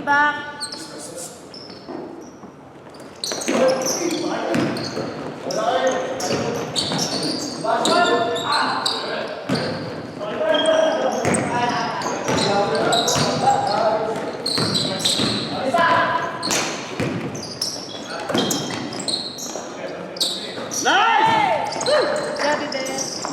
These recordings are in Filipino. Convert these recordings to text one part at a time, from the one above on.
back. Nice! Grabe din.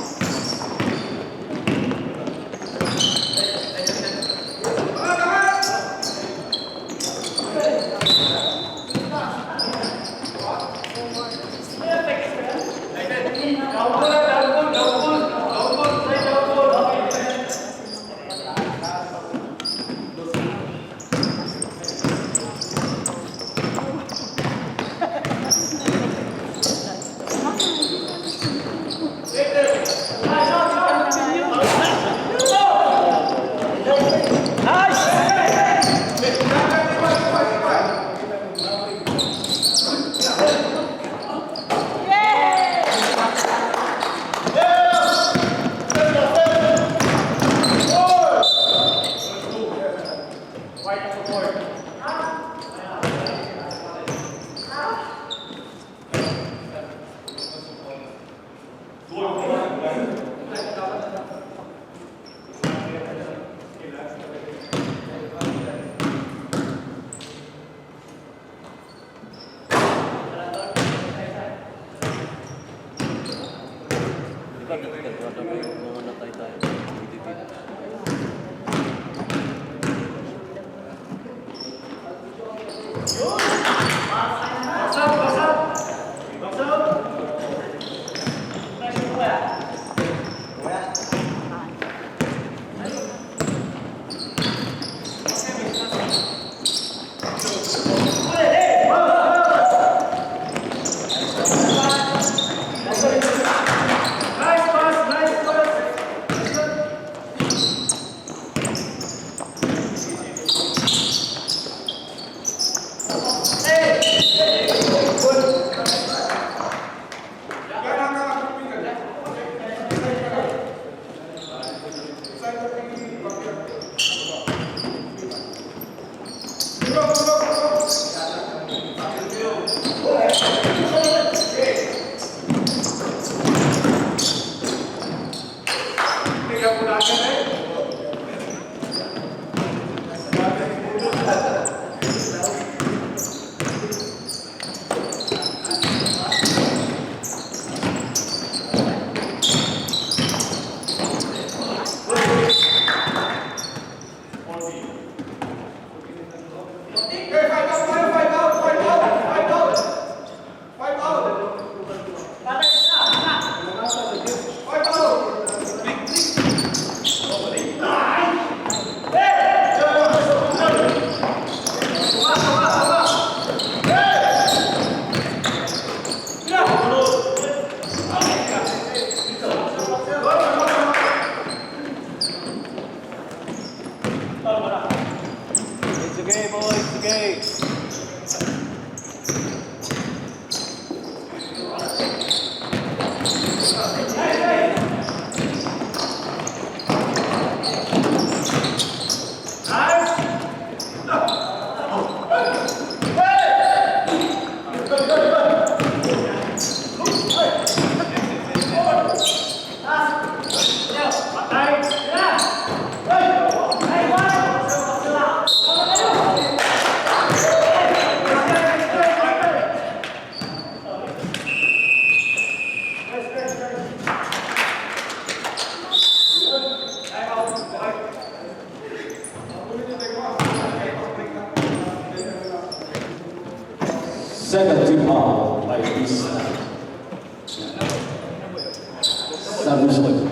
Second team foul by East. Samuel.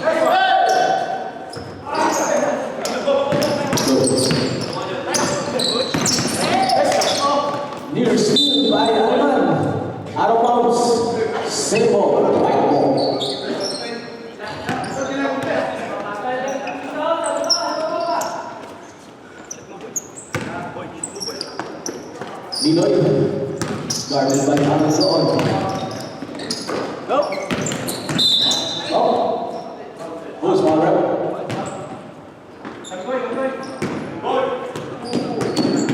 Hey, Ninoy. Guarded by Alex Loon. Oh. Who's one rep?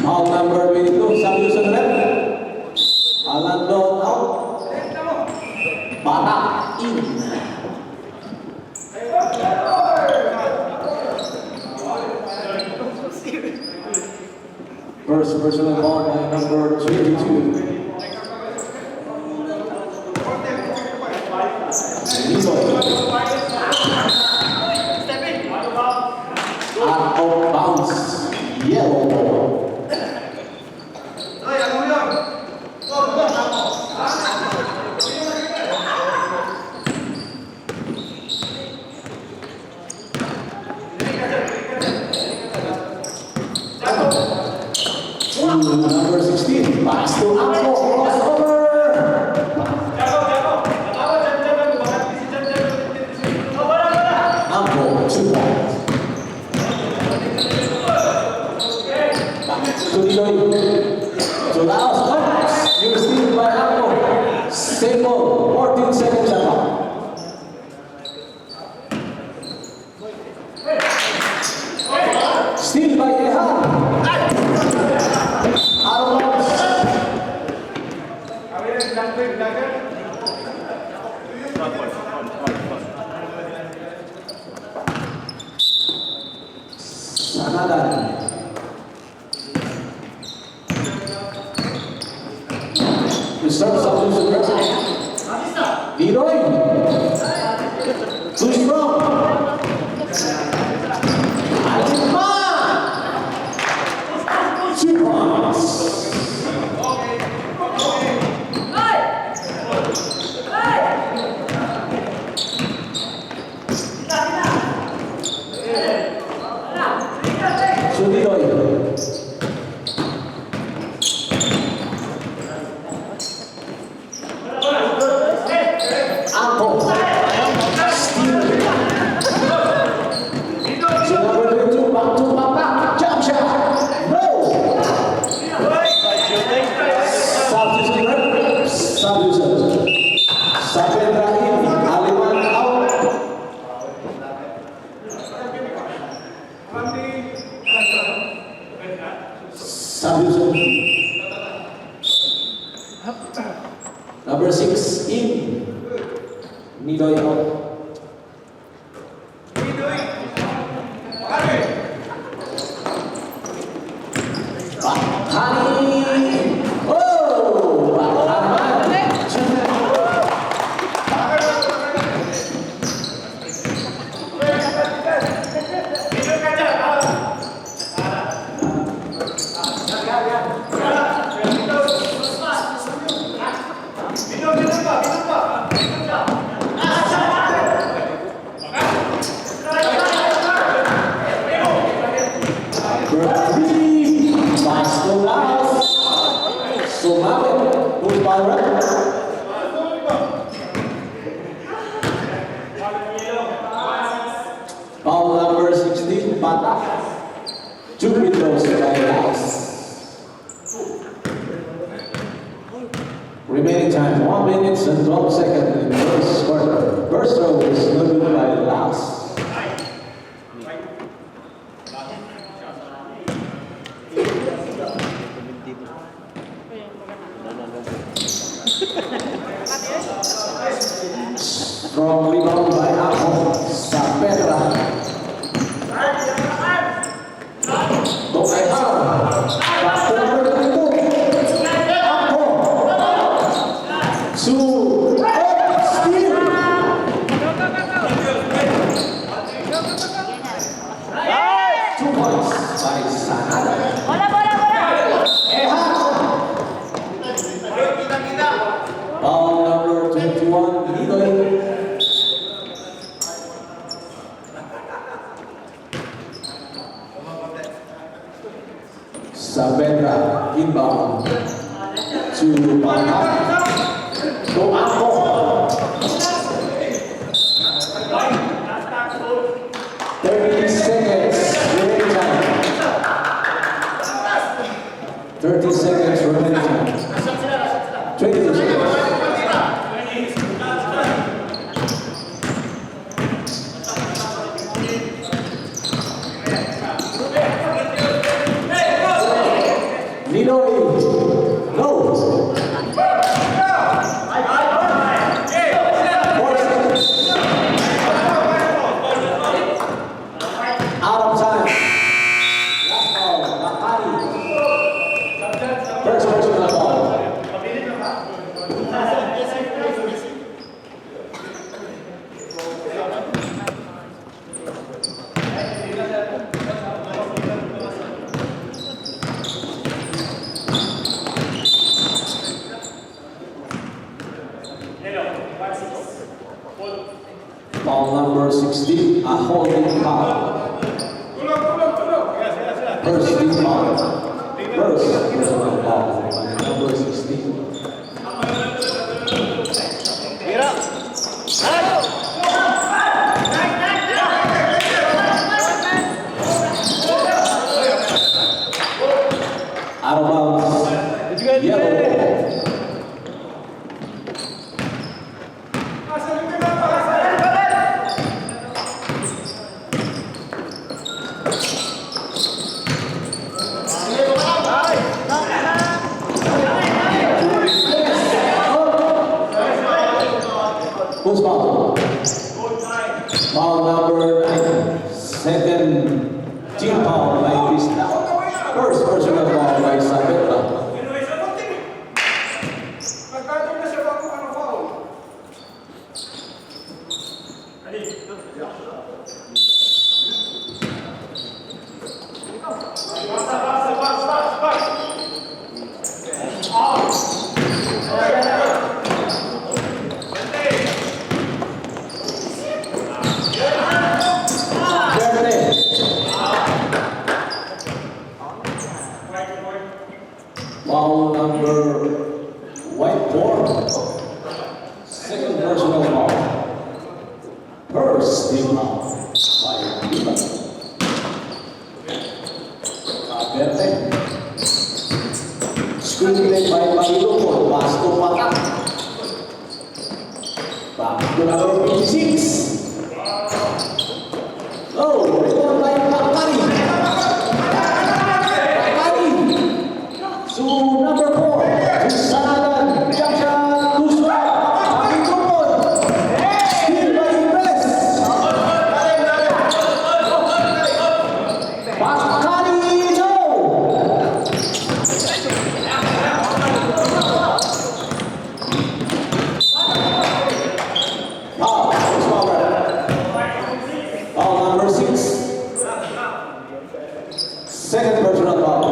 Foul number 22. Substitution rep. Alan Loon out. Batak in. First personal ball by number 22. Out of bounds. Yellow ball. Number 16, pass to Angko, crossover. Angko, 2 points. To Niloy, to Laos, you're steal by Angko. Same ball, 14 seconds shot clock. Steal by Ehan. Out of bounds. Sanadan. Reserve substitution rep. Leroy. Too strong. Alima. 2 points. Sudiloy. Angko. Steal. So number 22, back to Batak. Jump shot. No. Substitution rep. Substitution. Sabendra in. Aliman out. Substitution. Number 6 in. Niloy out. Bakhani. Oh, Bakhani. Foul number 16, Batak. 2 free throws by Laos. Remaining time 1 minute and 12 seconds in the first quarter. First throw is good by Laos. Strong rebound by Angko. Sabendra. To Ehan. Pass to number 22. Angko. Steal. 2 points by Sanada. Ehan. Foul number 21, Niloy. Sabendra inbound to Batak. To Angko. 30 seconds remaining time. 30 seconds remaining Pinoy, no. 4 seconds. Out of time. Last ball, Bakari. First personal ball. Ball number 16, a holding foul. First team foul. First personal foul. Number 16. Out of bounds. Yellow ball. Who's foul? Foul number 9. Second team foul by Krista. First personal foul by Isabella. Foul number white four. Second personal foul. First team foul by Viva. Aberte. Screenplay by Mariloko. Basto Patak. Back to number 56. Oh, rebound by Bakari. To number 4, Sanadan, Jakshan, Luswa, Abitupon, Steal by Impress, Bakari Joe. Foul number 6. Second personal foul.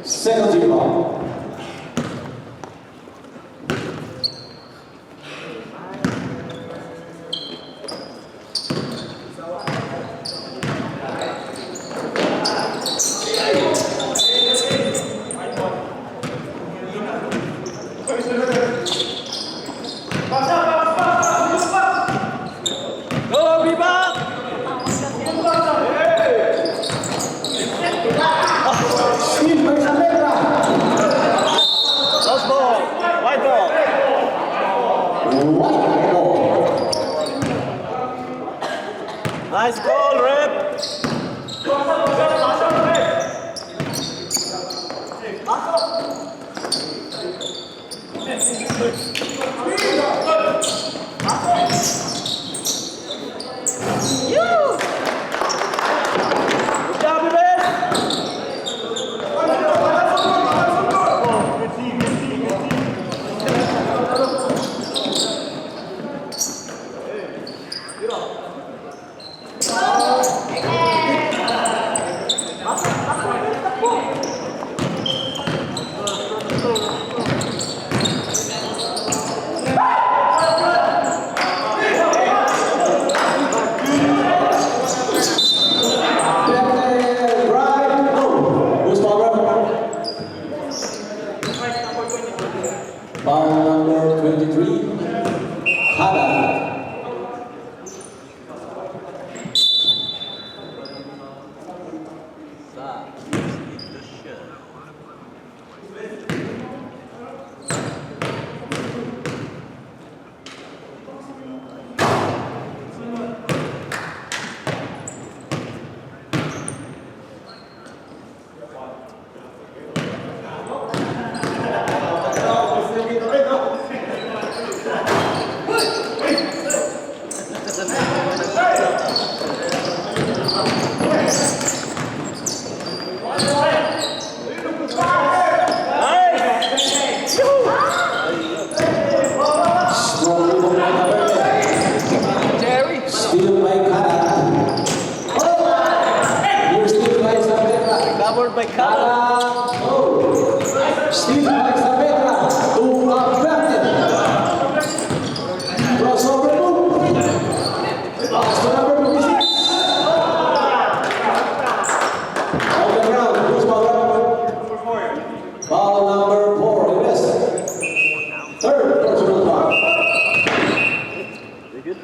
Second team foul. Go, Viva! Steal by Isabella. Fouled by Cabo. Steve by Saavedra to Alberti. Crossover move. Pass to number 26. On the ground, who's ball number 4? Ball number 4, yes. Third personal foul. Very good.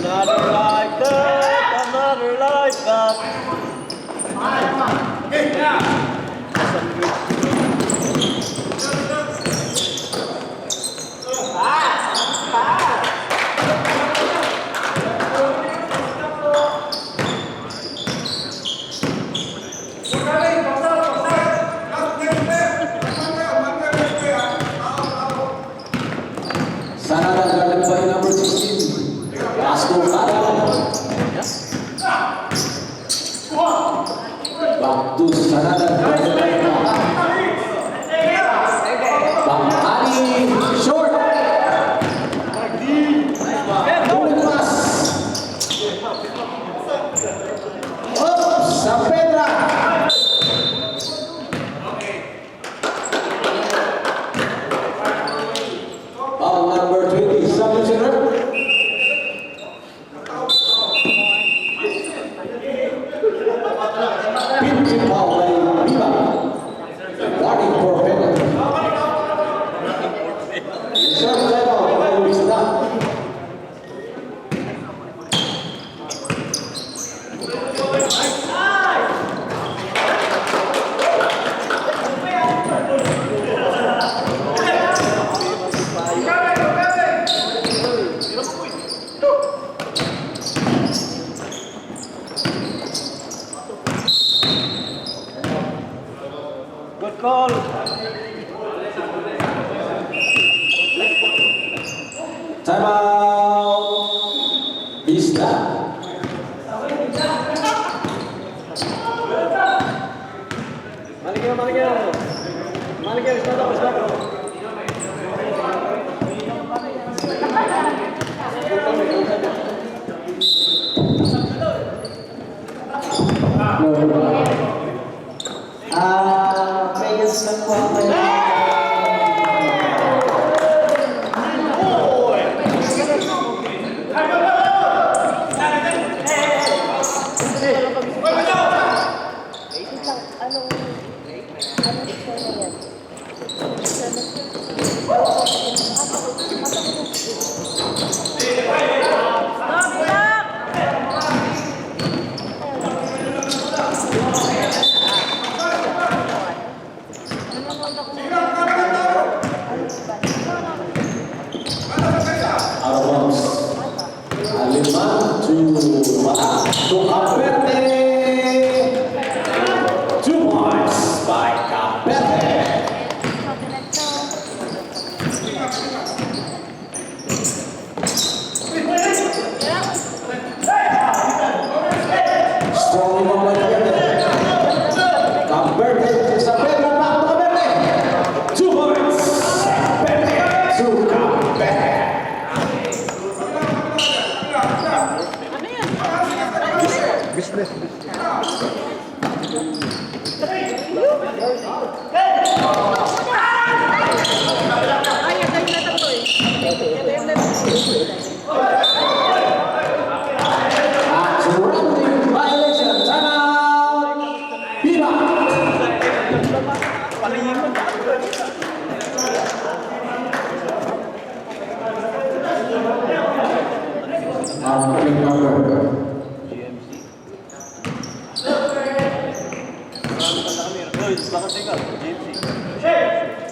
Another like that, another like that. Sanada guarded by number 16. Pass to Karan. Back to Sanada guarded by Bangkali. Short. Golden pass. Up, Saavedra. Ball number 20, substitution rep. Pinch foul by Viva. Warning for penalty. Reserve timeout by Vista. Good call. Timeout. Vista. Maligyan, maligyan. Maligyan, start up, start up. Vegas nagkwapay. Out of bounds. Aliman to Alberti. 2 points by Alberti. Strong rebound by Alberti. Alberti, Saavedra back to Alberti. 2 points. Alberti to Alberti. Surrounding violation. Timeout. Viva. baka tinggal. JMC.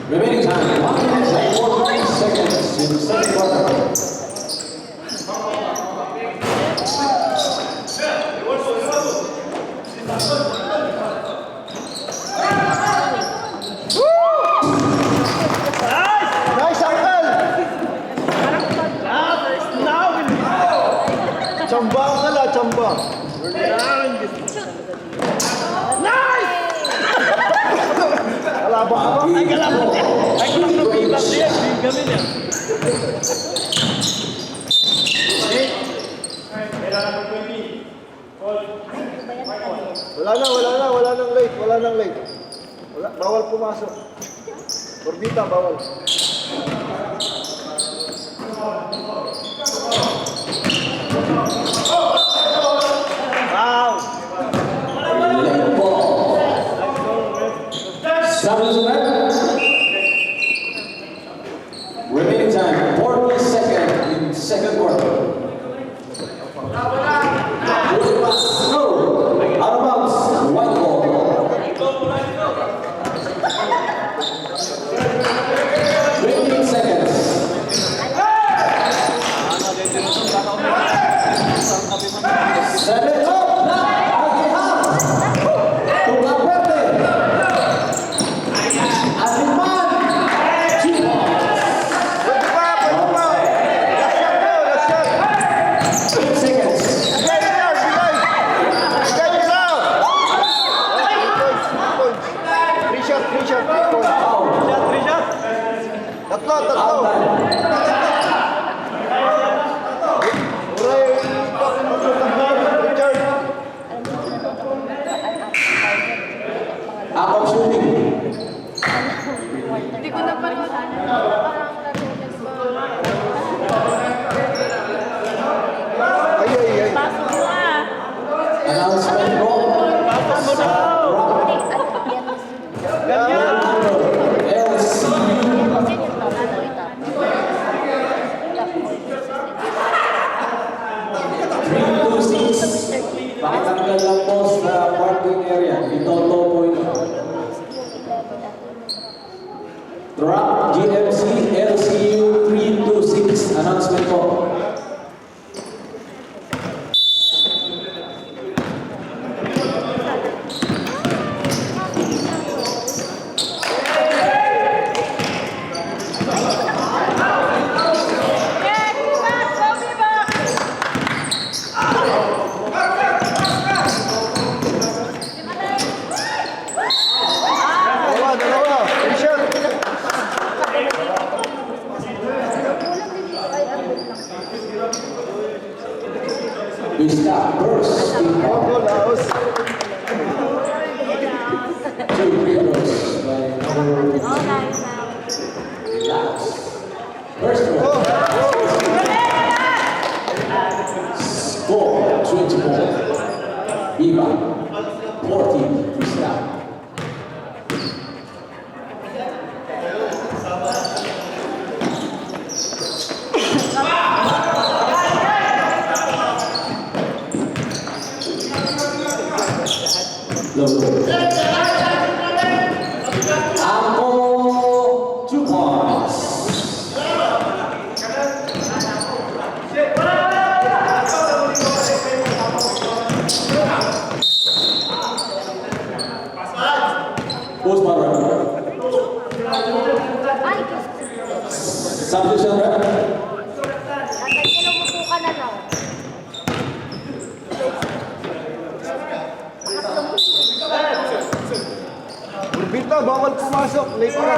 Remaining time, 1 minute and 43 seconds in the second quarter. Nice, Uncle! Chamba ka la, chamba. Kalabang ka ba? Ay, kalabang. Ay, kalabang ka siya. Bing kami niya. Wala nang late. Wala, bawal pumasok. Orbita, bawal. Wow! Late ball. Sabi remaining time, 40 seconds in second quarter. Good pass, no. Out of bounds, white ball. Seconds. Set it up. Tungapete. Aliman. Seconds. Tatlo. Akong shooting. Hindi ko na parang parang Ay. pasok mo ah. Announcement ko. Pakitanggal lang po sa parking area. Itoto po ito. Truck GMC LCU 326. Announcement po. Dalawa. Richard. Vista burst. Laos. Two free throws by number Oh, nice. Laos. First throw. Score 24. Viva 14. Vista. Ako 2 points. Post ball run. Ay, Substitution run. tatay kinukupo ka na lang. Orbita, bawal pumasok. Late na.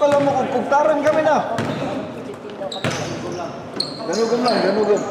pala mo kung kugtaran kami na. Ganugom lang, ganugom.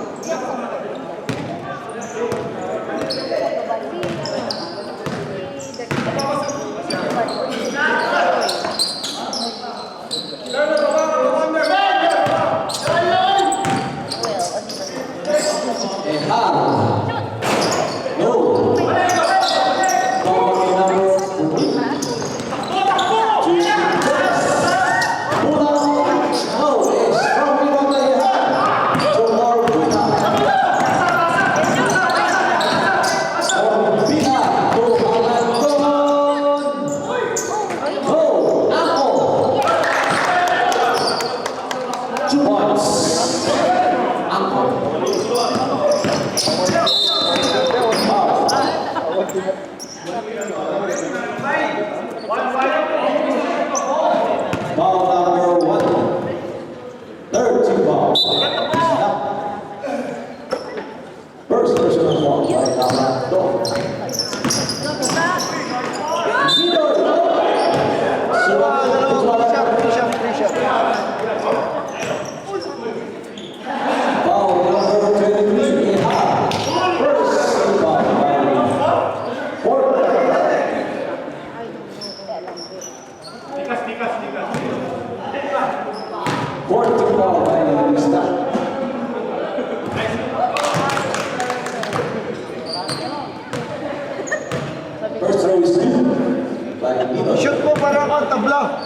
Shoot mo para akong tabla.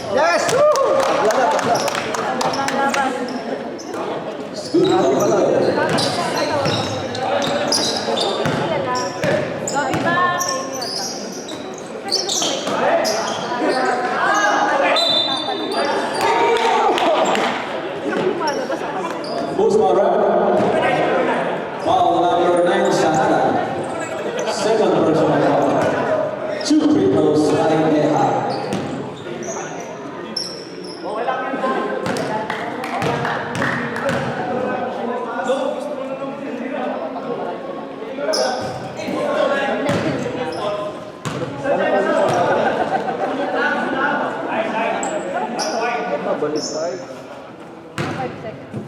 Yes! Woo! Tabla na, tabla. Foul number 9, Shahada. Second personal foul. 2 free throws by Neha. Balik tayo. 5 seconds.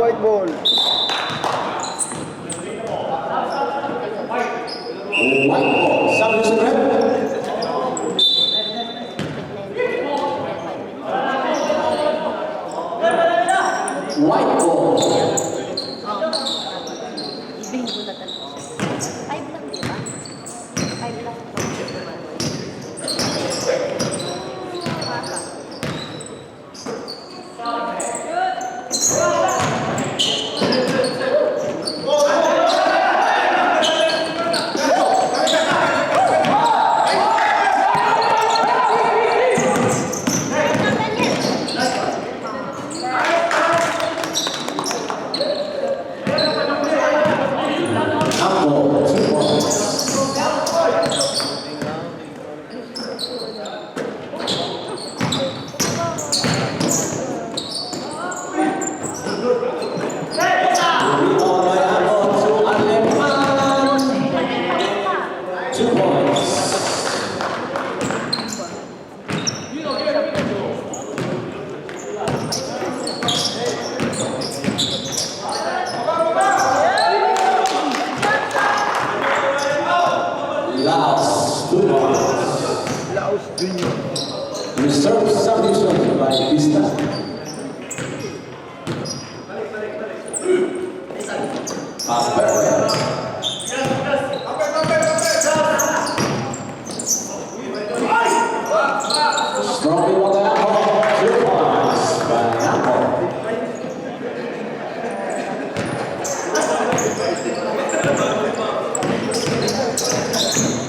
White ball. White ball. Submission red. White ball. Bingo na talaga siya. 5 lang, di ba? 5 lang. Reserve submission by Vista. Perfect. Strongly on the apple. 2 points by Apple.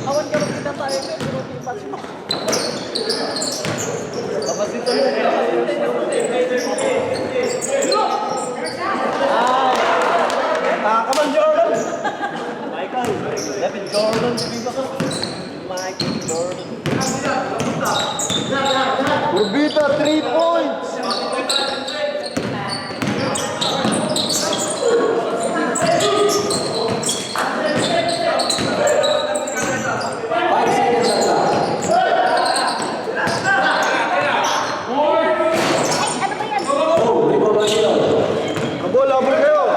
Awan ka magkita tayo. Pero tipas mo. Tapos dito mo. Come on, Jordan! Michael, David Jordan, Michael Jordan. Urbita, 3 points. Bola, abot kayo.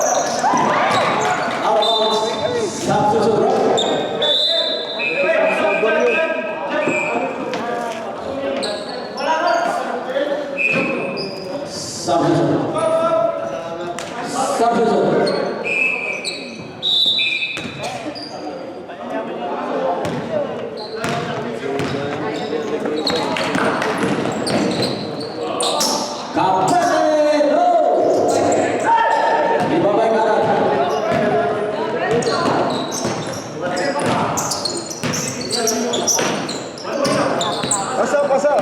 Pasa.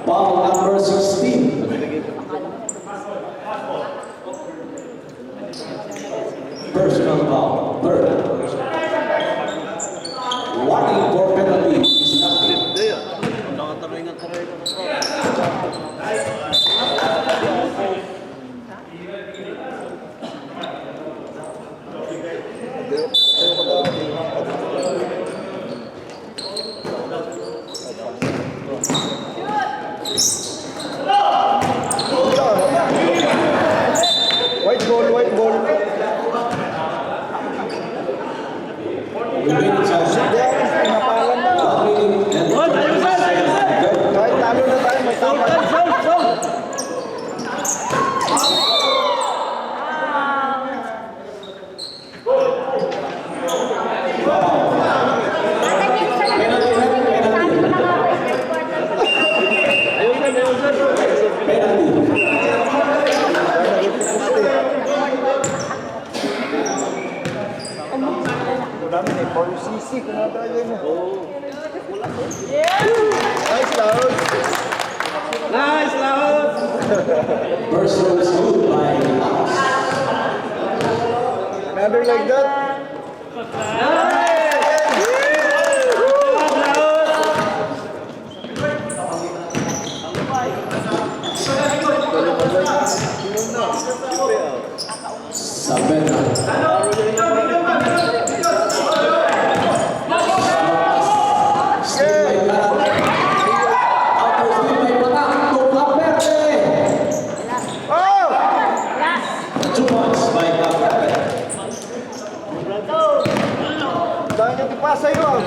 Ball number 16. Personal foul. Third. Warning for penalty. Is nothing. White ball, white ball. Remaining time. Pinapalan na. Kahit talo na tayo, may tama. Dami na, Paul Sisi, kung natagay mo. Nice, Laos. Nice, Laos! Personal is good by Laos. Another like that. Sabena. Dahil niya tipasa yun.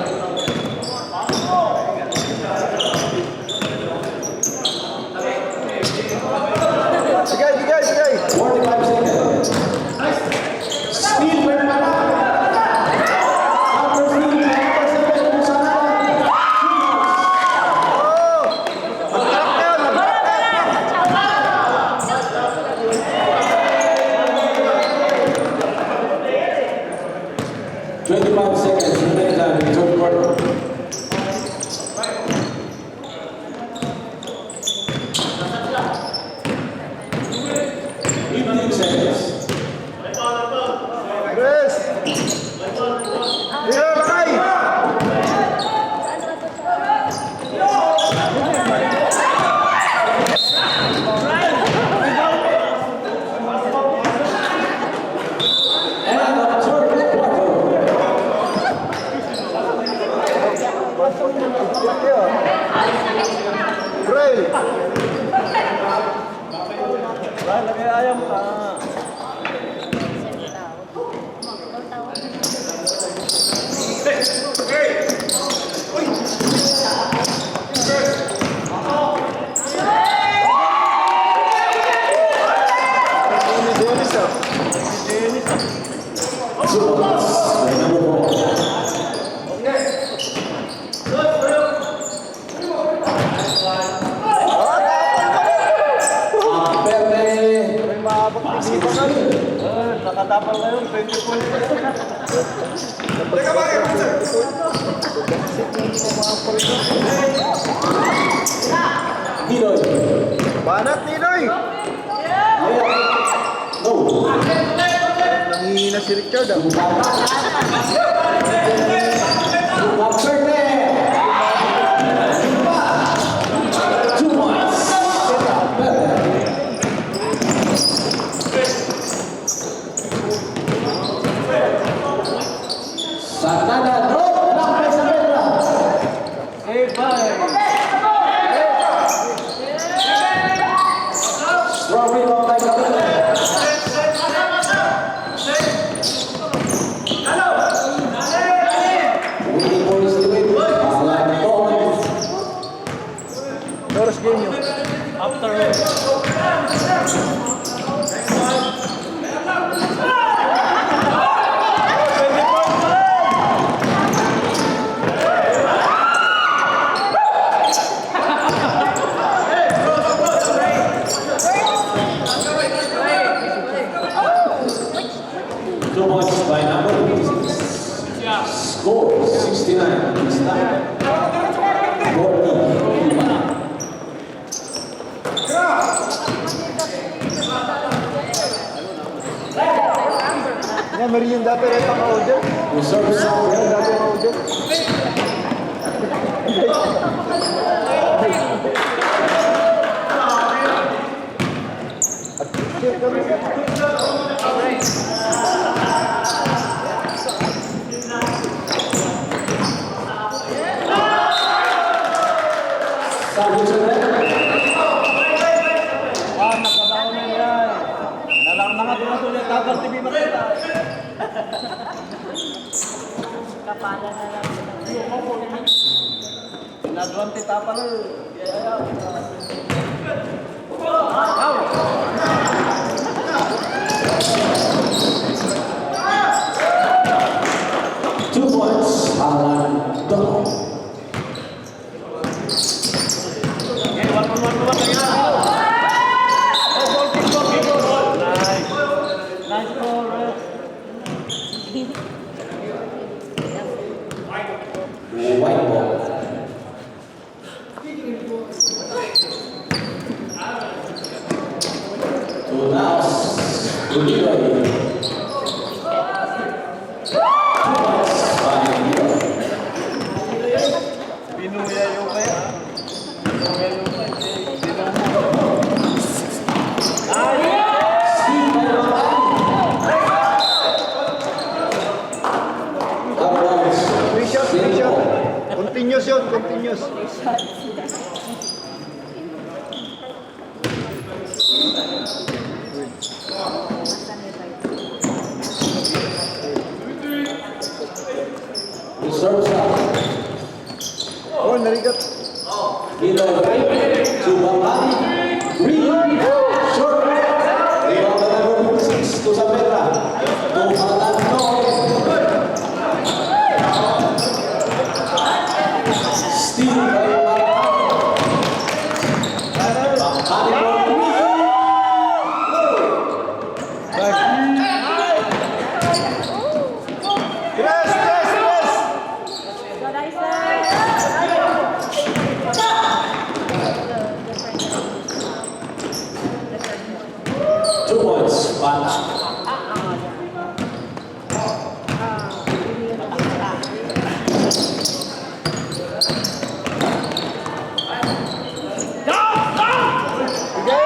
Bigay, bigay, bigay. 45 seconds. Steal by Mana. After steal, number 7, Musana. Oh! Magharap na yun, magharap na. 25 seconds remaining time in the third quarter. Chris! Here, Lakay! And the third quarter. Trail! Lagay ayam ka. Nakatapal na yun, 20 points. Pinoy. Banat, Ninoy! No. Nangihina si Richard, ah. Maperte. 2 points. Sanada, no, Lakme Saavedra. Strong rebound by Saavedra. Winning points to win. Alan Bond. Doros Genyo. Two points by number 56. Score 69. It's time. 40. Yan, merienda pero ito ka-order. Reserve sound. Yan, dati ka-order. Sabi sa Nakabaon na yan. Nalang mga tuloy tabal TV makita. Kapala na lang. Nagawang titapal eh. Two points. Alan Bond. Nice ball, ref. White ball. To now, Leroy. 2 points by Leroy. Pinuya yung kaya. Pinuya yung kaya. Steve Malamani. Around Free shot, free shot. Continuous yun, continuous. reserve shot. Oh, narigat. Leroy to Bamani. Green. Short. Rebound by number 6 to Saavedra. To Malano. Steve Malamani. Bamani for three. Yes, yes, yes. So, nice na. 2 points. Bata. Sige.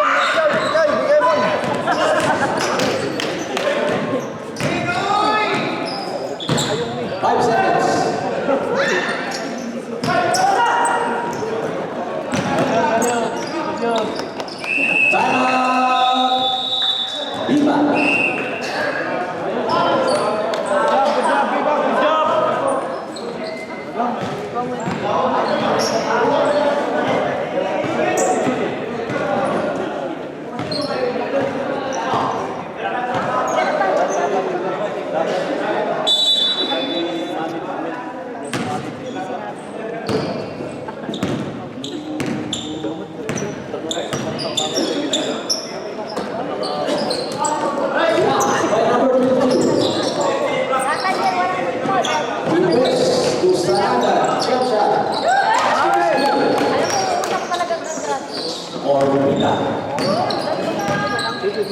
Orbita.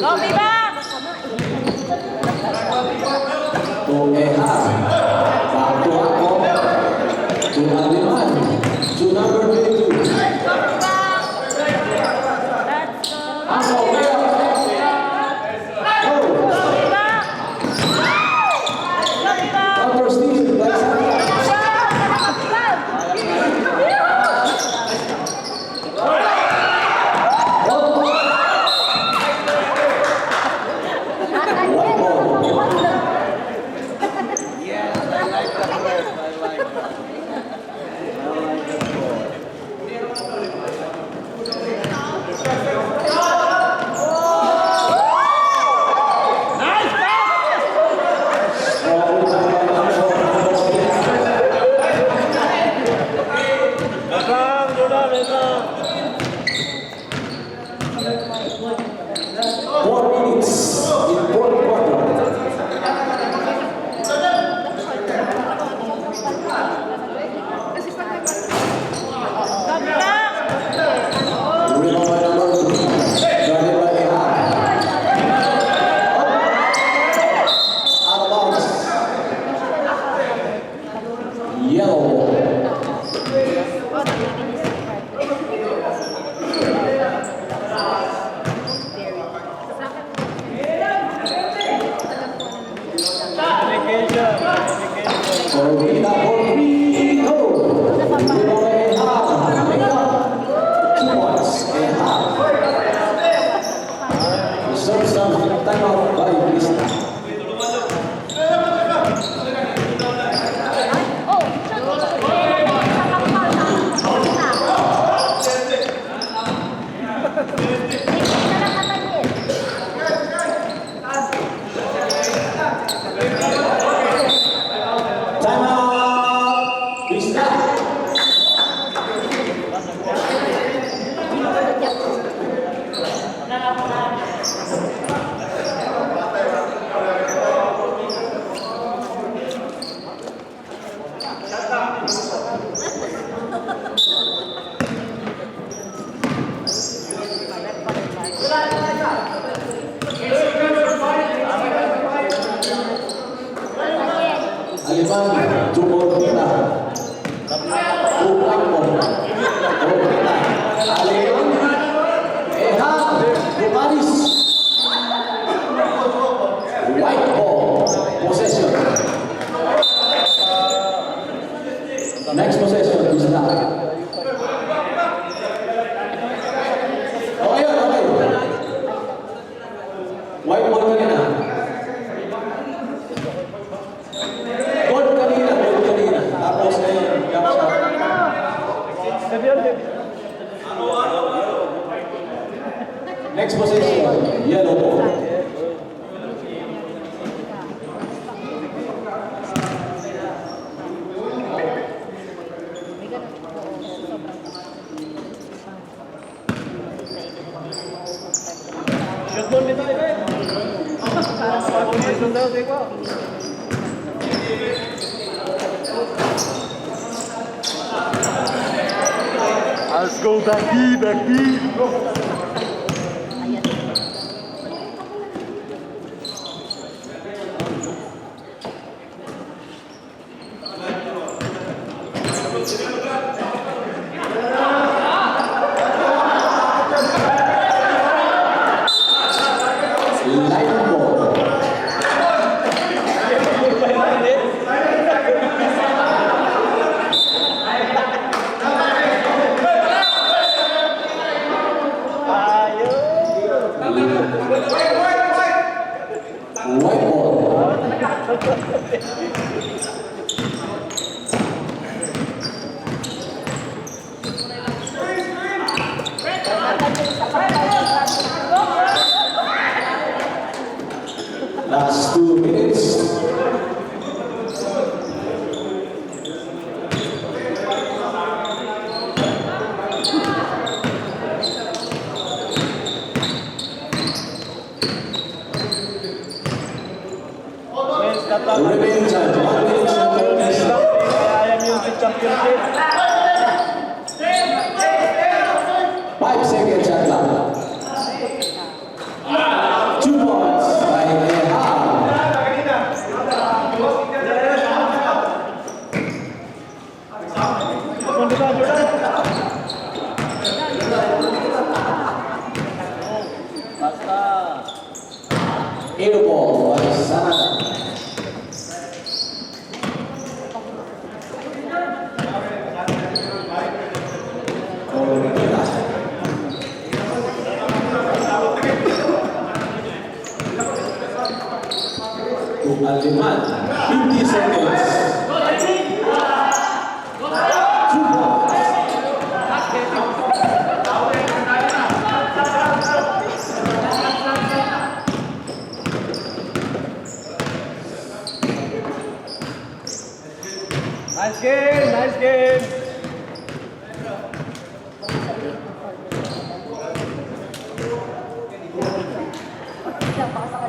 Go, Viva! To Eha. Back to Ako. To Aliman. To number 22. Let's go! Ako, Eha. Go. Viva! Let's go, Viva! Counter steal. That's one ball. Yes, I like that word. I like that. I like that word. Besang, sudah besang. 4 minutes in fourth quarter. Go, Viva! Rebound by number 2. Guarded by Eha. Out of bounds. Yellow ball. Dedication. Dedication. Orbita for 3. Go. Rebound by Eha. Make up. 2 points. Eha. Reserve some timeout by Krista. Oh, Timeout. Krista. Aliman, Jumbo kita. Bukan bom. Orbita. Aliman. Eha. Bukaris. White ball. Possession. Next possession. Krista. Oh, ayun, okay. White ball kanina. Gold kanina, gold kanina. Tapos ngayon, next possession, yellow ball. Shoot ball nito, Ibe. Position daw, di ko. Let's go, Becky, Becky. Light ball. Ay, 5 seconds shot clock. 2 points by Ehab. Basta. Air ball by Sanada. Aliman, 50 seconds. 2 points. Nice game, nice game. Siya, pasok